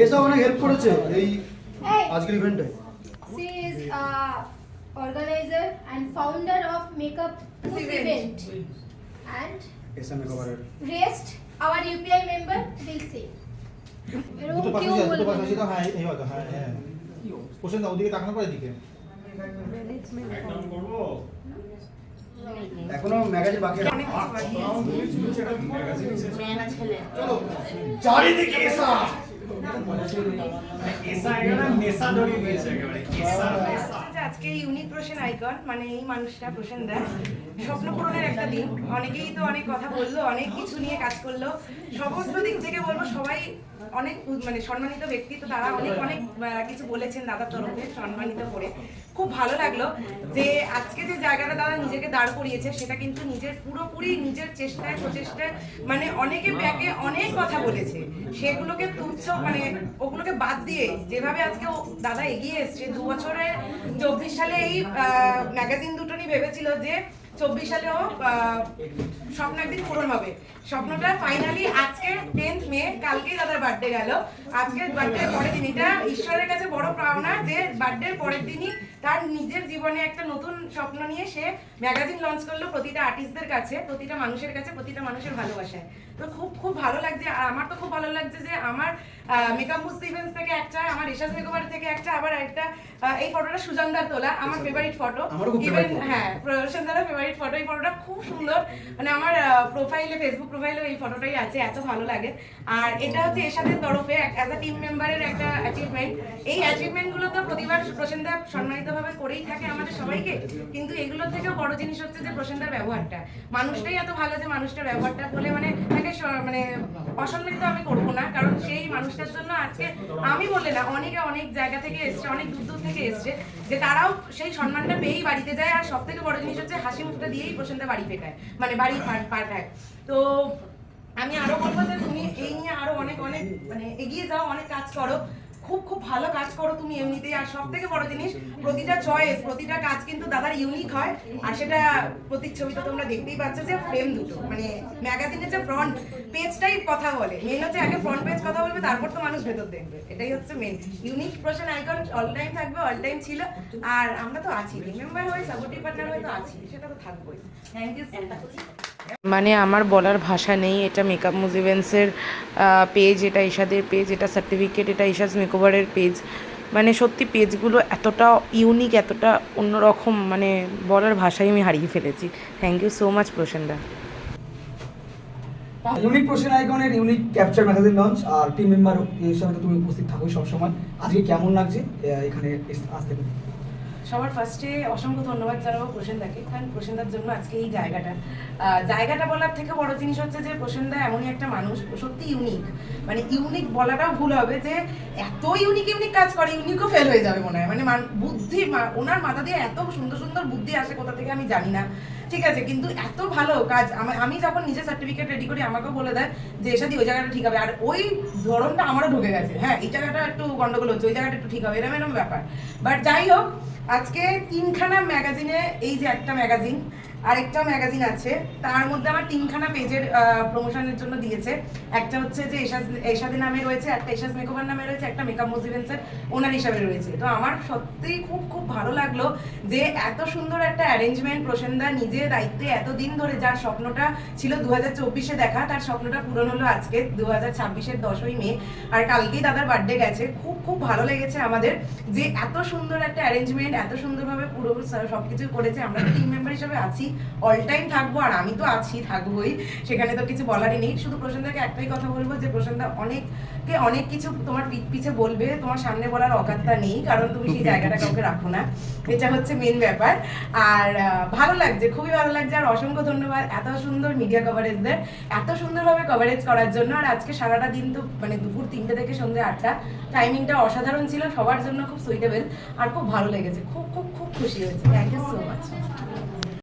এসব অনেক হেল্প করেছে এই আজকের ইভেন্টে। She is organizer and founder of Makeup event and SM মেকওভারের raised our UPI member will say দুটো পাশাপাশি তো হ্যাঁ এই হতো হ্যাঁ হ্যাঁ কোশ্চেন দাও ওদিকে তাকানো পরে দিকে এখনো ম্যাগাজিন বাকি আছে। চলো চারিদিকে এসা আজকে ইউনিক প্রসেন আইকন মানে এই মানুষটা প্রসেন দেয় স্বপ্ন পূরণের একটা দিন। অনেকেই তো অনেক কথা বললো, অনেক কিছু নিয়ে কাজ করলো, সমস্ত দিক থেকে বলবো সবাই অনেক মানে সম্মানিত ব্যক্তি, তো তারা অনেক অনেক কিছু বলেছেন দাদার তরফে সম্মানিত করে। খুব ভালো লাগলো যে আজকে যে জায়গাটা দাদা নিজেকে দাঁড় করিয়েছে সেটা কিন্তু নিজের পুরোপুরি নিজের চেষ্টায় প্রচেষ্টায়, মানে অনেকে ব্যাকে অনেক কথা বলেছে সেগুলোকে তুচ্ছ মানে ওগুলোকে বাদ দিয়ে যেভাবে আজকে দাদা এগিয়ে এসছে। 2 বছরে 24 সালে এই ম্যাগাজিন দুটো নিয়ে ভেবেছিল যে 24 সালেও স্বপ্ন একদিন পূরণ হবে। স্বপ্নটা ফাইনালি আজকে 10th মে, কালকেই দাদার বার্থডে গেল। আজকে বার্থডে পরের দিন, এটা ঈশ্বরের কাছে বড় পাওনা যে বার্থডের পরের দিনই তার নিজের জীবনে একটা নতুন স্বপ্ন নিয়ে সে ম্যাগাজিন লঞ্চ করলো প্রতিটা আর্টিস্টদের কাছে, প্রতিটা মানুষের কাছে, প্রতিটা মানুষের ভালোবাসায়। তো খুব খুব ভালো লাগছে। আর আমার তো খুব ভালো লাগছে যে আমার মেকআপ মুস্তি ইভেন্টস থেকে একটা, আমার এশাস মেকওভার থেকে একটা, আবার একটা এই ফটোটা সুজানদার তোলা, আমার ফেভারিট ফটো। ইভেন হ্যাঁ প্রসেনদার ফেভারিট ফটো। এই ফটোটা খুব সুন্দর, মানে আমার প্রোফাইলে ফেসবুক প্রোফাইলেও এই ফটোটাই আছে, এত ভালো লাগে। আর এটা হচ্ছে এশাদের তরফে অ্যাজ আ টিম মেম্বারের একটা অ্যাচিভমেন্ট। এই অ্যাচিভমেন্টগুলো তো প্রতিবার প্রসেনদা সম্মানিতভাবে করেই থাকে আমাদের সবাইকে, কিন্তু এগুলোর থেকেও বড় জিনিস হচ্ছে যে প্রসেনদার ব্যবহারটা, মানুষটাই এত ভালো যে মানুষটার ব্যবহারটা বলে মানে তাকে মানে অসম্মানিত আমি করবো না, কারণ সেই মানুষটার জন্য আজকে আমি বললে না অনেকে অনেক জায়গা থেকে এসছে, অনেক দূর দূর থেকে এসছে, যে তারাও সেই সম্মানটা পেয়েই বাড়িতে যায়। আর সব থেকে বড় জিনিস হচ্ছে হাসি মুখটা দিয়েই প্রসেনদা বাড়ি ফেরায়, মানে বাড়ি পাঠায়। তো আমি আরো বলবো যে তুমি এই নিয়ে আরো অনেক অনেক মানে এগিয়ে যাও, অনেক কাজ করো, খুব খুব ভালো কাজ করো তুমি এমনিতেই। আর সব থেকে বড় জিনিস প্রতিটা চয়েস, প্রতিটা কাজ কিন্তু দাদার ইউনিক হয়। আর সেটা প্রতিচ্ছবিটা তোমরা দেখতেই পাচ্ছ যে ফ্রেম দুটো, মানে ম্যাগাজিনের যে ফ্রন্ট পেজটাই কথা বলে। মেন হচ্ছে আগে ফ্রন্ট পেজ কথা বলবে, তারপর তো মানুষ ভেতর দেখবে, এটাই হচ্ছে main. Unique Prosen icon all time থাকবে, অল টাইম ছিল। আর আমরা তো আছি, মেম্বার হয়ে সাপোর্টিভ পার্টনার হয়ে তো আছি, সেটা তো থাকবোই। Thank you so much. মানে আমার বলার ভাষা নেই। এটা মেকআপ মুজ ইভেন্টসের পেজ, এটা ঈশাদের পেজ, এটা সার্টিফিকেট, এটা ঈশাস মেকওভারের পেজ। মানে সত্যি পেজগুলো এতটা ইউনিক, এতটা অন্যরকম, মানে বলার ভাষাই আমি হারিয়ে ফেলেছি। থ্যাংক ইউ সো মাচ প্রসেনদা। ইউনিক প্রসেন আইকনের ইউনিক ক্যাপচার ম্যাগাজিন লঞ্চ, আর টিম মেম্বার হিসেবে তুমি উপস্থিত থাকো সবসময়। আজকে কেমন লাগছে এখানে আসতে? সবার ফার্স্টে অসংখ্য ধন্যবাদ জানাবো প্রসেনদাকে, কারণ প্রসেনদার জন্য আজকে এই জায়গাটা বলার থেকে বড় জিনিস হচ্ছে যে প্রসেনদা এমনই একটা মানুষ, সত্যি ইউনিক। মানে ইউনিক বলাটাও ভুল হবে, যে এত ইউনিক কাজ করে, ইউনিকও ফেল হয়ে যাবে মনে হয়। মানে বুদ্ধি, ওনার মাথা দিয়ে এত সুন্দর সুন্দর বুদ্ধি আসে কোথা থেকে আমি জানি না, ঠিক আছে, কিন্তু এত ভালো কাজ। আমি যখন নিজে সার্টিফিকেট রেডি করি আমাকেও বলে দেয় যে এসাদি ওই জায়গাটা ঠিক হবে, আর ওই ধরনটা আমারও ঢুকে গেছে। হ্যাঁ এই জায়গাটা একটু গন্ডগোল হচ্ছে, ওই জায়গাটা একটু ঠিক হবে, এরকম ব্যাপার। বাট যাই হোক, আজকে 3খানা ম্যাগাজিনে, এই যে একটা ম্যাগাজিন আরেকটা ম্যাগাজিন আছে, তার মধ্যে আমার 3খানা পেজের প্রমোশনের জন্য দিয়েছে। একটা হচ্ছে যে এশাদি নামে রয়েছে, একটা এশাস মেকওভার নামে রয়েছে, একটা মেকআপ মুজ ইভেন্টসের ওনার হিসাবে রয়েছে। তো আমার সত্যিই খুব খুব ভালো লাগলো যে এত সুন্দর একটা অ্যারেঞ্জমেন্ট প্রসেনদা নিজে দায়িত্বে এতদিন ধরে, যার স্বপ্নটা ছিল 2024-এ দেখা, তার স্বপ্নটা পূরণ হলো আজকে 2026-এর 10ই মে। আর কালকেই দাদার বার্থডে গেছে। খুব খুব ভালো লেগেছে আমাদের যে এত সুন্দর একটা অ্যারেঞ্জমেন্ট, এত সুন্দরভাবে পুরো সবকিছু করেছে। আমরা টিম মেম্বার হিসেবে আছি, অল টাইম থাকবো, আর আমি তো আছি, থাকবোই, সেখানে তো কিছু বলারই নেই। শুধু প্রসেনদাকে একটাই কথা বলবো যে প্রসেনদা অনেক কিছু তোমার পিছে বলবে, তোমার সামনে বলার অকাতটা নেই, কারণ তুমি সেই জায়গাটা কাউকে রাখো না, এটা হচ্ছে মেন ব্যাপার। আর ভালো লাগছে, খুবই ভালো লাগছে। আর অসংখ্য ধন্যবাদ এত সুন্দর মিডিয়া কভারেজদের, এত সুন্দরভাবে কভারেজ করার জন্য। আর আজকে সারাটা দিন তো মানে দুপুর 3টে থেকে সন্ধ্যে 8টা, টাইমিংটা অসাধারণ ছিল, সবার জন্য খুব সুইটেবল, আর খুব ভালো লেগেছে, খুব খুব খুব খুশি হয়েছে। Thank you so much.